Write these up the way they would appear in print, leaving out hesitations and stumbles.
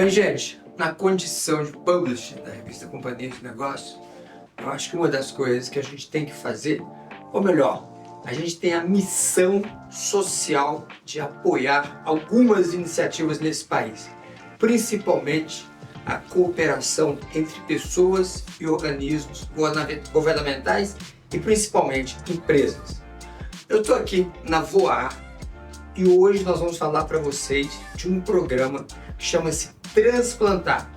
Bem, gente, na condição de publisher da revista Companhia de Negócios, eu acho que uma das coisas que a gente tem que fazer, ou melhor, a gente tem a missão social de apoiar algumas iniciativas nesse país, principalmente a cooperação entre pessoas e organismos governamentais e principalmente empresas. Eu estou aqui na Voar e hoje nós vamos falar para vocês de um programa que chama-se Transplantar.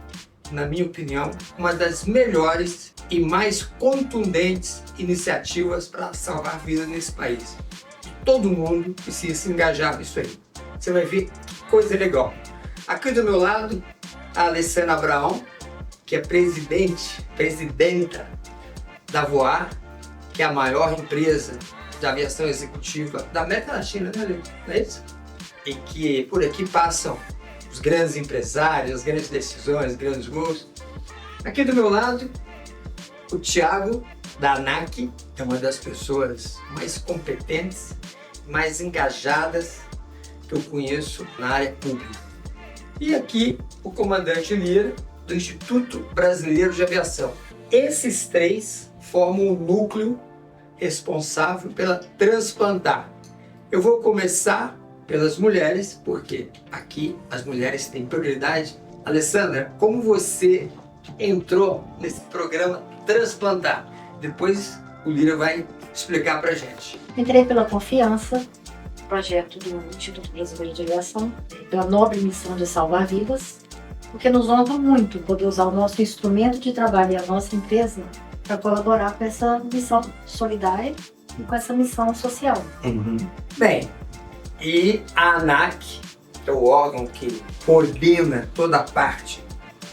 Na minha opinião, uma das melhores e mais contundentes iniciativas para salvar vidas nesse país. Todo mundo precisa se engajar nisso aí. Você vai ver que coisa legal. Aqui do meu lado, a Alessandra Abraão, que é presidenta da Voar, que é a maior empresa de aviação executiva da América Latina, né, não é isso? E que por aqui passam os grandes empresários, as grandes decisões, os grandes moves. Aqui do meu lado, o Thiago, da ANAC, é uma das pessoas mais competentes, mais engajadas que eu conheço na área pública. E aqui, o comandante Lira, do Instituto Brasileiro de Aviação. Esses três formam o núcleo responsável pela Transplantar. Eu vou começar pelas mulheres, porque aqui as mulheres têm prioridade. Alessandra, como você entrou nesse programa Transplantar? Depois o Lira vai explicar pra gente. Entrei pela confiança, projeto do Instituto Brasileiro de Aviação, pela nobre missão de salvar vidas, porque nos honra muito poder usar o nosso instrumento de trabalho e a nossa empresa para colaborar com essa missão solidária e com essa missão social. Bem, e a ANAC, que é o órgão que coordena toda a parte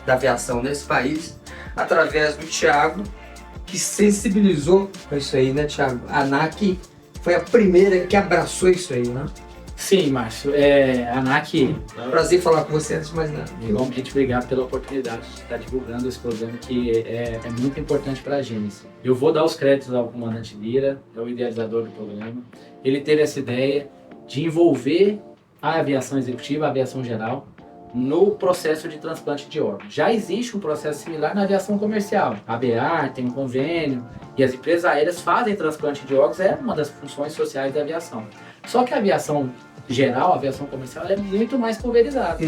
da aviação nesse país, através do Thiago, que sensibilizou com isso aí, né, Thiago? A ANAC foi a primeira que abraçou isso aí, né? Sim, Márcio. A ANAC... Prazer falar com você antes de mais nada. Igualmente, obrigado pela oportunidade de estar divulgando esse programa que é muito importante para a gente. Eu vou dar os créditos ao comandante Lira, é o idealizador do programa. Ele teve essa ideia de envolver a aviação executiva, a aviação geral, no processo de transplante de órgãos. Já existe um processo similar na aviação comercial. A BEAR tem um convênio e as empresas aéreas fazem transplante de órgãos, é uma das funções sociais da aviação. Só que a aviação geral, a aviação comercial, ela é muito mais pulverizada.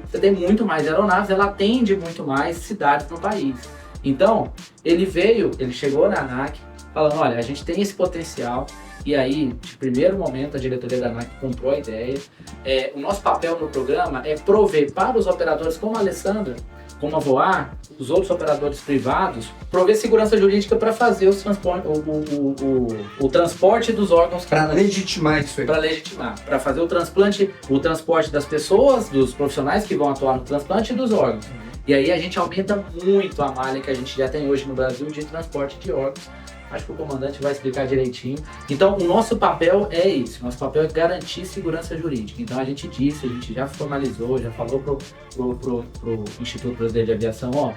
Você tem muito mais aeronaves, ela atende muito mais cidades no país. Então, ele chegou na ANAC falando, olha, a gente tem esse potencial. E aí, de primeiro momento, a diretoria da ANAC comprou a ideia. O nosso papel no programa é prover para os operadores como a Alessandra, como a Voar, os outros operadores privados, prover segurança jurídica para fazer o transporte dos órgãos. Para legitimar isso aí. Para legitimar, para fazer o transporte das pessoas, dos profissionais que vão atuar no transplante e dos órgãos. E aí a gente aumenta muito a malha que a gente já tem hoje no Brasil de transporte de órgãos. Acho que o comandante vai explicar direitinho. Então, o nosso papel é isso. Nosso papel é garantir segurança jurídica. Então, a gente já formalizou, já falou pro Instituto Brasileiro de Aviação,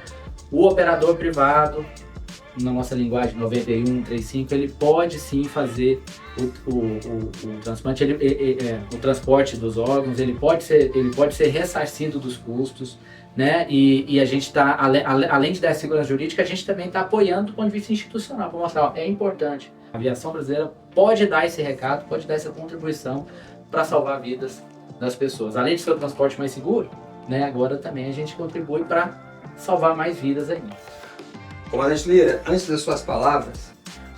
o operador privado, na nossa linguagem 9135, ele pode sim fazer o transplante, o transporte dos órgãos, ele pode ser ressarcido dos custos, né? E a gente está, além de dar segurança jurídica, a gente também está apoiando do ponto de vista institucional, para mostrar, é importante. A aviação brasileira pode dar esse recado, pode dar essa contribuição para salvar vidas das pessoas. Além de ser o transporte mais seguro, né? Agora também a gente contribui para salvar mais vidas ainda. Comandante Lira, antes das suas palavras,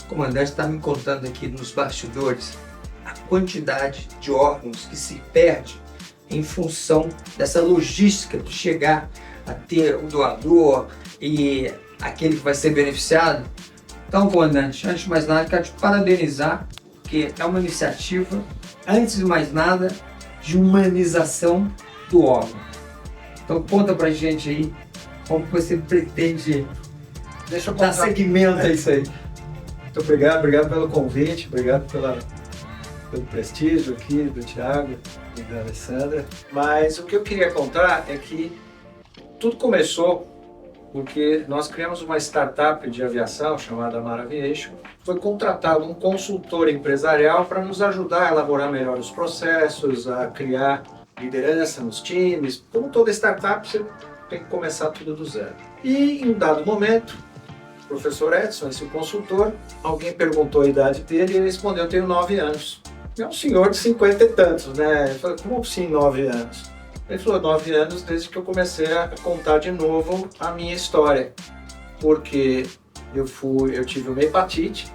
o comandante está me contando aqui nos bastidores a quantidade de órgãos que se perde em função dessa logística de chegar a ter o doador e aquele que vai ser beneficiado. Então, comandante, antes de mais nada, quero te parabenizar, porque é uma iniciativa, antes de mais nada, de humanização do órgão. Então, conta pra gente aí como você pretende dar seguimento a isso aí. Muito obrigado pelo convite, obrigado pelo prestígio aqui do Thiago e da Alessandra. Mas o que eu queria contar é que tudo começou porque nós criamos uma startup de aviação chamada Amar Aviation. Foi contratado um consultor empresarial para nos ajudar a elaborar melhor os processos, a criar liderança nos times. Como toda startup, você tem que começar tudo do zero. E em um dado momento, o professor Edson, esse consultor, alguém perguntou a idade dele e ele respondeu: eu tenho 9 anos. É um senhor de 50 e tantos, né? Eu falei: como assim 9 anos? Ele falou: 9 anos desde que eu comecei a contar de novo a minha história. Porque eu tive uma hepatite,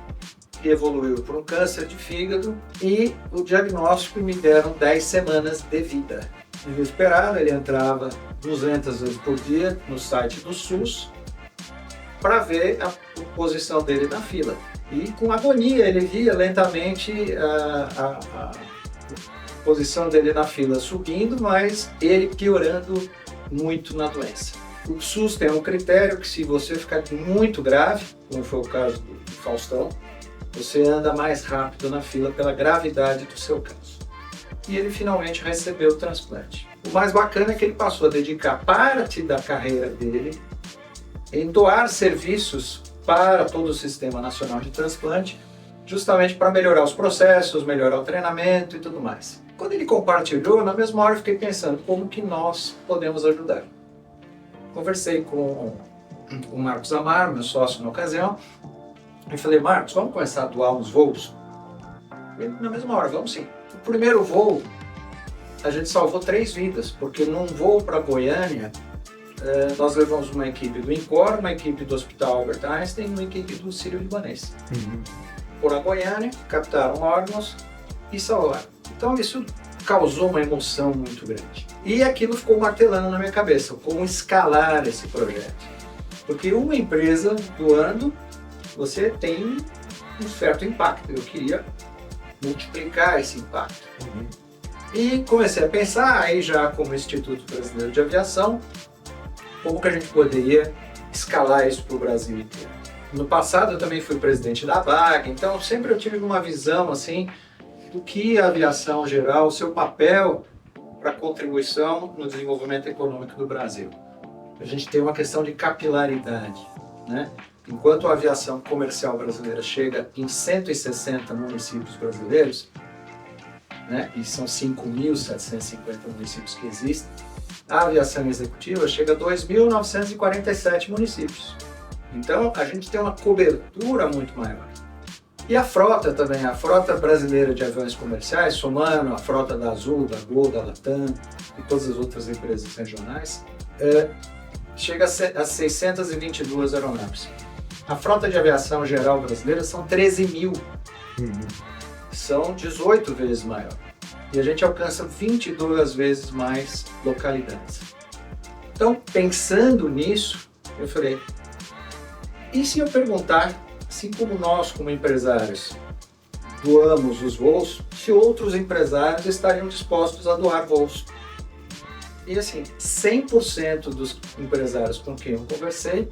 que evoluiu para um câncer de fígado, e o diagnóstico me deram 10 semanas de vida. Desesperado, ele entrava 200 vezes por dia no site do SUS para ver a posição dele na fila. E com agonia ele via lentamente a posição dele na fila subindo, mas ele piorando muito na doença. O SUS tem um critério que, se você ficar muito grave, como foi o caso do Faustão, você anda mais rápido na fila pela gravidade do seu caso. E ele finalmente recebeu o transplante. O mais bacana é que ele passou a dedicar parte da carreira dele em doar serviços para todo o Sistema Nacional de Transplante, justamente para melhorar os processos, melhorar o treinamento e tudo mais. Quando ele compartilhou, na mesma hora eu fiquei pensando como que nós podemos ajudar. Conversei com o Marcos Amar, meu sócio na ocasião, e falei: Marcos, vamos começar a doar uns voos? Ele, na mesma hora: vamos sim. O primeiro voo, a gente salvou 3 vidas, porque num voo para Goiânia, nós levamos uma equipe do INCOR, uma equipe do Hospital Albert Einstein e uma equipe do Sírio-Libanês. Foram a Goiânia, captaram órgãos e salvaram. Então isso causou uma emoção muito grande. E aquilo ficou martelando na minha cabeça, como escalar esse projeto. Porque uma empresa doando, você tem um certo impacto. Eu queria multiplicar esse impacto. E comecei a pensar, aí já como Instituto Brasileiro de Aviação, como que a gente poderia escalar isso para o Brasil inteiro. No passado eu também fui presidente da VAG, então sempre eu tive uma visão assim do que a aviação geral, o seu papel para contribuição no desenvolvimento econômico do Brasil. A gente tem uma questão de capilaridade, né? Enquanto a aviação comercial brasileira chega em 160 municípios brasileiros, né, e são 5.750 municípios que existem, a aviação executiva chega a 2.947 municípios. Então a gente tem uma cobertura muito maior. E a frota também, a frota brasileira de aviões comerciais, somando a frota da Azul, da Gol, da Latam e todas as outras empresas regionais, chega a 622 aeronaves. A frota de aviação geral brasileira são 13 mil. São 18 vezes maior. E a gente alcança 22 vezes mais localidades. Então, pensando nisso, eu falei: e se eu perguntar, assim como nós, como empresários, doamos os voos, se outros empresários estariam dispostos a doar voos? E assim, 100% dos empresários com quem eu conversei,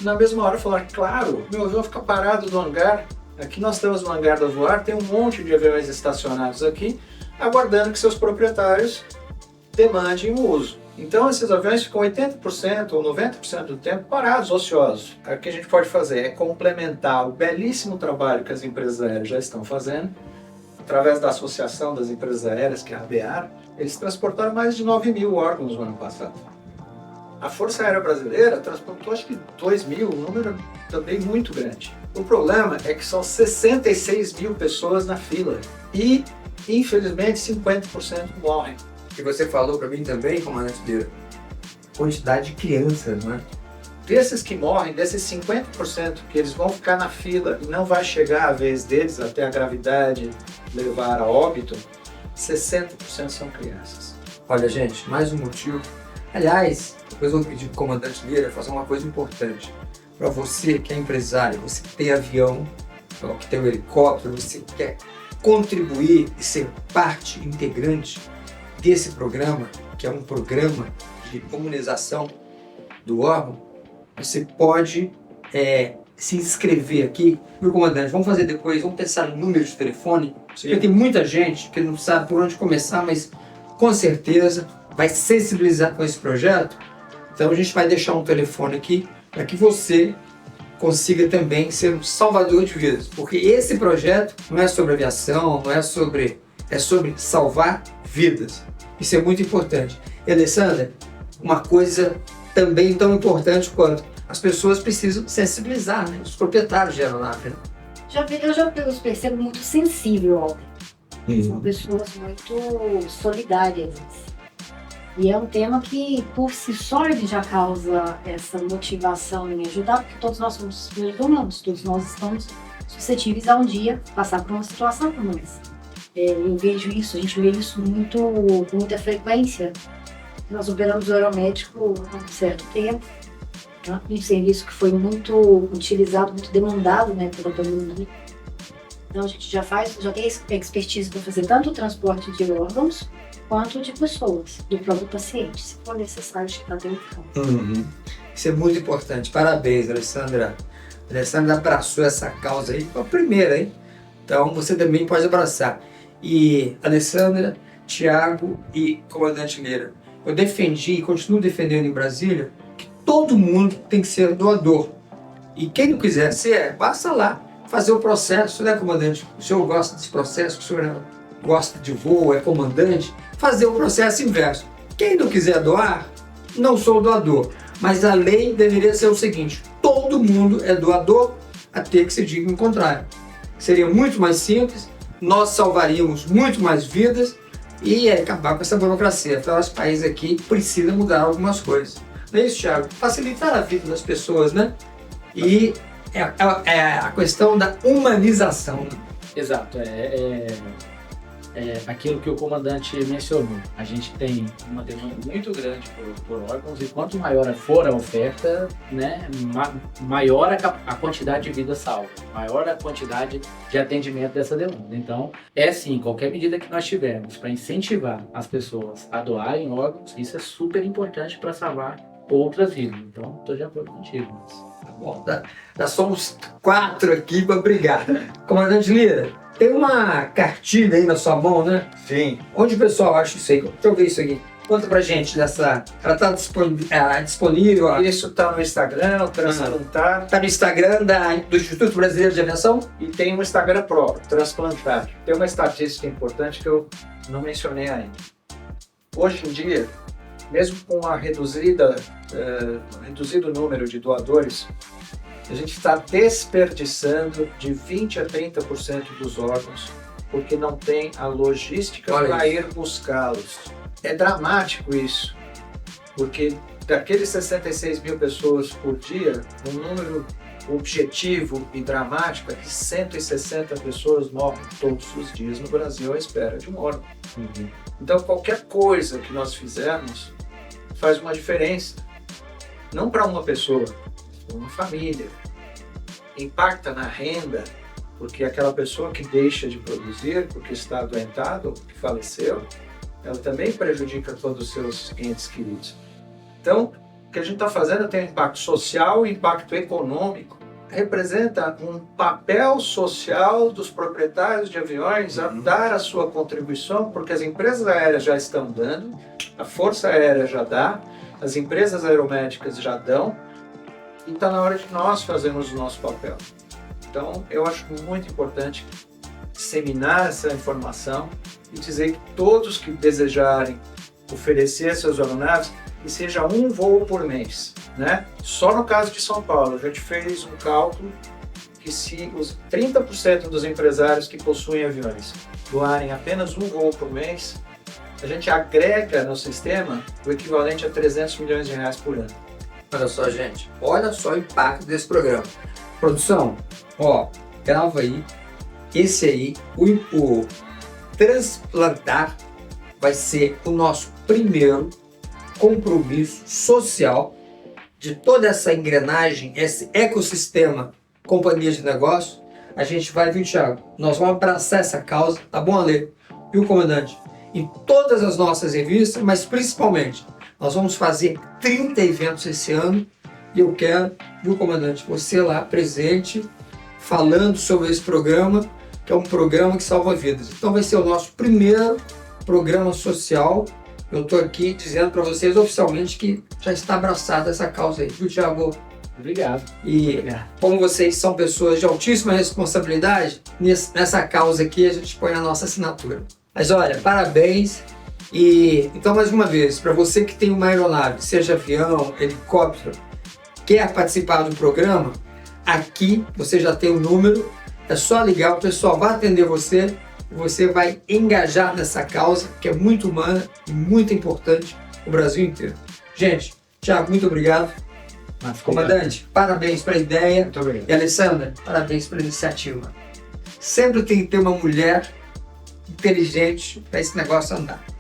na mesma hora falaram: claro, meu avião fica parado no hangar. Aqui nós estamos no hangar da Voar, tem um monte de aviões estacionados aqui, aguardando que seus proprietários demandem o uso. Então esses aviões ficam 80% ou 90% do tempo parados, ociosos. O que a gente pode fazer é complementar o belíssimo trabalho que as empresas aéreas já estão fazendo, através da Associação das Empresas Aéreas, que é a ABEAR. Eles transportaram mais de 9 mil órgãos no ano passado. A Força Aérea Brasileira transportou acho que 2 mil, um número também muito grande. O problema é que são 66 mil pessoas na fila e, infelizmente, 50% morrem. E você falou para mim também, comandante Lira, quantidade de crianças, né? Desses que morrem, desses 50% que eles vão ficar na fila e não vai chegar a vez deles até a gravidade levar a óbito, 60% são crianças. Olha, gente, mais um motivo. Aliás, depois eu vou pedir para o comandante Lira fazer uma coisa importante. Para você que é empresário, você que tem avião, que tem um helicóptero, você que quer contribuir e ser parte integrante desse programa, que é um programa de comunização do órgão, você pode se inscrever aqui. Meu comandante, vamos fazer depois, vamos pensar no número de telefone, porque tem muita gente que não sabe por onde começar, mas com certeza vai sensibilizar com esse projeto. Então a gente vai deixar um telefone aqui para que você consiga também ser um salvador de vidas, porque esse projeto não é sobre aviação, é sobre salvar vidas. Isso é muito importante. E, Alessandra, uma coisa também tão importante quanto as pessoas precisam sensibilizar, né? Os proprietários de aeronave. Né? Eu os percebo muito sensível ao tema. São pessoas muito solidárias. E é um tema que, por si só, ele já causa essa motivação em ajudar, porque todos nós somos seres humanos, todos nós estamos suscetíveis a um dia passar por uma situação como essa. Eu vejo isso, a gente vê isso com muita frequência. Nós operamos o aeromédico há um certo tempo, né? Um serviço que foi muito utilizado, muito demandado, né, pela pandemia. Então a gente já tem expertise para fazer tanto o transporte de órgãos quanto de pessoas, do próprio paciente, se for necessário chegar até o campo. Isso é muito importante. Parabéns, Alessandra. A Alessandra abraçou essa causa aí, foi a primeira, hein? Então você também pode abraçar. E Alessandra, Thiago e comandante Lira, eu defendi e continuo defendendo em Brasília que todo mundo tem que ser doador. E quem não quiser ser, passa lá fazer o processo, né, comandante? O senhor gosta desse processo, o senhor gosta de voo, é comandante, fazer o processo inverso. Quem não quiser doar, não sou doador. Mas a lei deveria ser o seguinte: todo mundo é doador até que se diga o contrário. Seria muito mais simples, nós salvaríamos muito mais vidas e acabar com essa burocracia. Afinal, esse país aqui precisa mudar algumas coisas. Não é isso, Thiago? Facilitar a vida das pessoas, né? E é a questão da humanização. Né? Exato, aquilo que o comandante mencionou. A gente tem uma demanda muito grande por órgãos e quanto maior for a oferta, né, maior a quantidade de vidas salvas, maior a quantidade de atendimento dessa demanda. Então, sim, qualquer medida que nós tivermos para incentivar as pessoas a doarem órgãos, isso é super importante para salvar outras vidas. Então, estou de acordo contigo. Tá bom, nós somos 4 aqui para brigar. Comandante Lira, tem uma cartilha aí na sua mão, né? Sim. Onde o pessoal acha isso aí? Deixa eu ver isso aqui. Conta pra gente dessa. Ela tá disponível. Ó. Isso está no Instagram, o Transplantar. Tá no Instagram do Instituto Brasileiro de Aviação? E tem um Instagram próprio, Transplantar. Tem uma estatística importante que eu não mencionei ainda. Hoje em dia, mesmo com a reduzido número de doadores, a gente está desperdiçando de 20% a 30% dos órgãos porque não tem a logística para ir buscá-los. É dramático isso, porque daqueles 66 mil pessoas por dia, um número objetivo e dramático é que 160 pessoas morrem todos os dias no Brasil à espera de um órgão. Então qualquer coisa que nós fizermos faz uma diferença, não para uma pessoa, para uma família. Impacta na renda, porque aquela pessoa que deixa de produzir porque está adoentado ou que faleceu, ela também prejudica todos os seus entes queridos. Então, o que a gente está fazendo tem um impacto social e impacto econômico. Representa um papel social dos proprietários de aviões a dar a sua contribuição, porque as empresas aéreas já estão dando, a Força Aérea já dá, as empresas aeromédicas já dão, e está na hora de nós fazermos o nosso papel. Então, eu acho muito importante disseminar essa informação e dizer que todos que desejarem oferecer suas aeronaves, que seja um voo por mês, né? Só no caso de São Paulo, a gente fez um cálculo que se os 30% dos empresários que possuem aviões doarem apenas um voo por mês, a gente agrega no sistema o equivalente a 300 milhões de reais por ano. Olha só, gente. Olha só o impacto desse programa. Produção, ó, grava aí. Esse aí, o Transplantar, vai ser o nosso primeiro compromisso social de toda essa engrenagem, esse ecossistema companhia de negócio. A gente vai, viu, Thiago? Nós vamos abraçar essa causa, tá bom, Ale? E o comandante? Em todas as nossas revistas, mas principalmente, nós vamos fazer 30 eventos esse ano e eu quero, viu, comandante, você lá presente, falando sobre esse programa, que é um programa que salva vidas. Então vai ser o nosso primeiro programa social. Eu estou aqui dizendo para vocês oficialmente que já está abraçada essa causa aí, viu, Thiago? Obrigado. E como vocês são pessoas de altíssima responsabilidade, nessa causa aqui a gente põe a nossa assinatura. Mas olha, parabéns E então, mais uma vez, para você que tem uma aeronave, seja avião, helicóptero, quer participar do programa, aqui você já tem o número, é só ligar, o pessoal vai atender você e você vai engajar nessa causa que é muito humana e muito importante no Brasil inteiro. Gente, Thiago, muito obrigado. Comandante, parabéns pela ideia. Muito obrigado. E Alessandra, parabéns pela iniciativa. Sempre tem que ter uma mulher inteligente para esse negócio andar.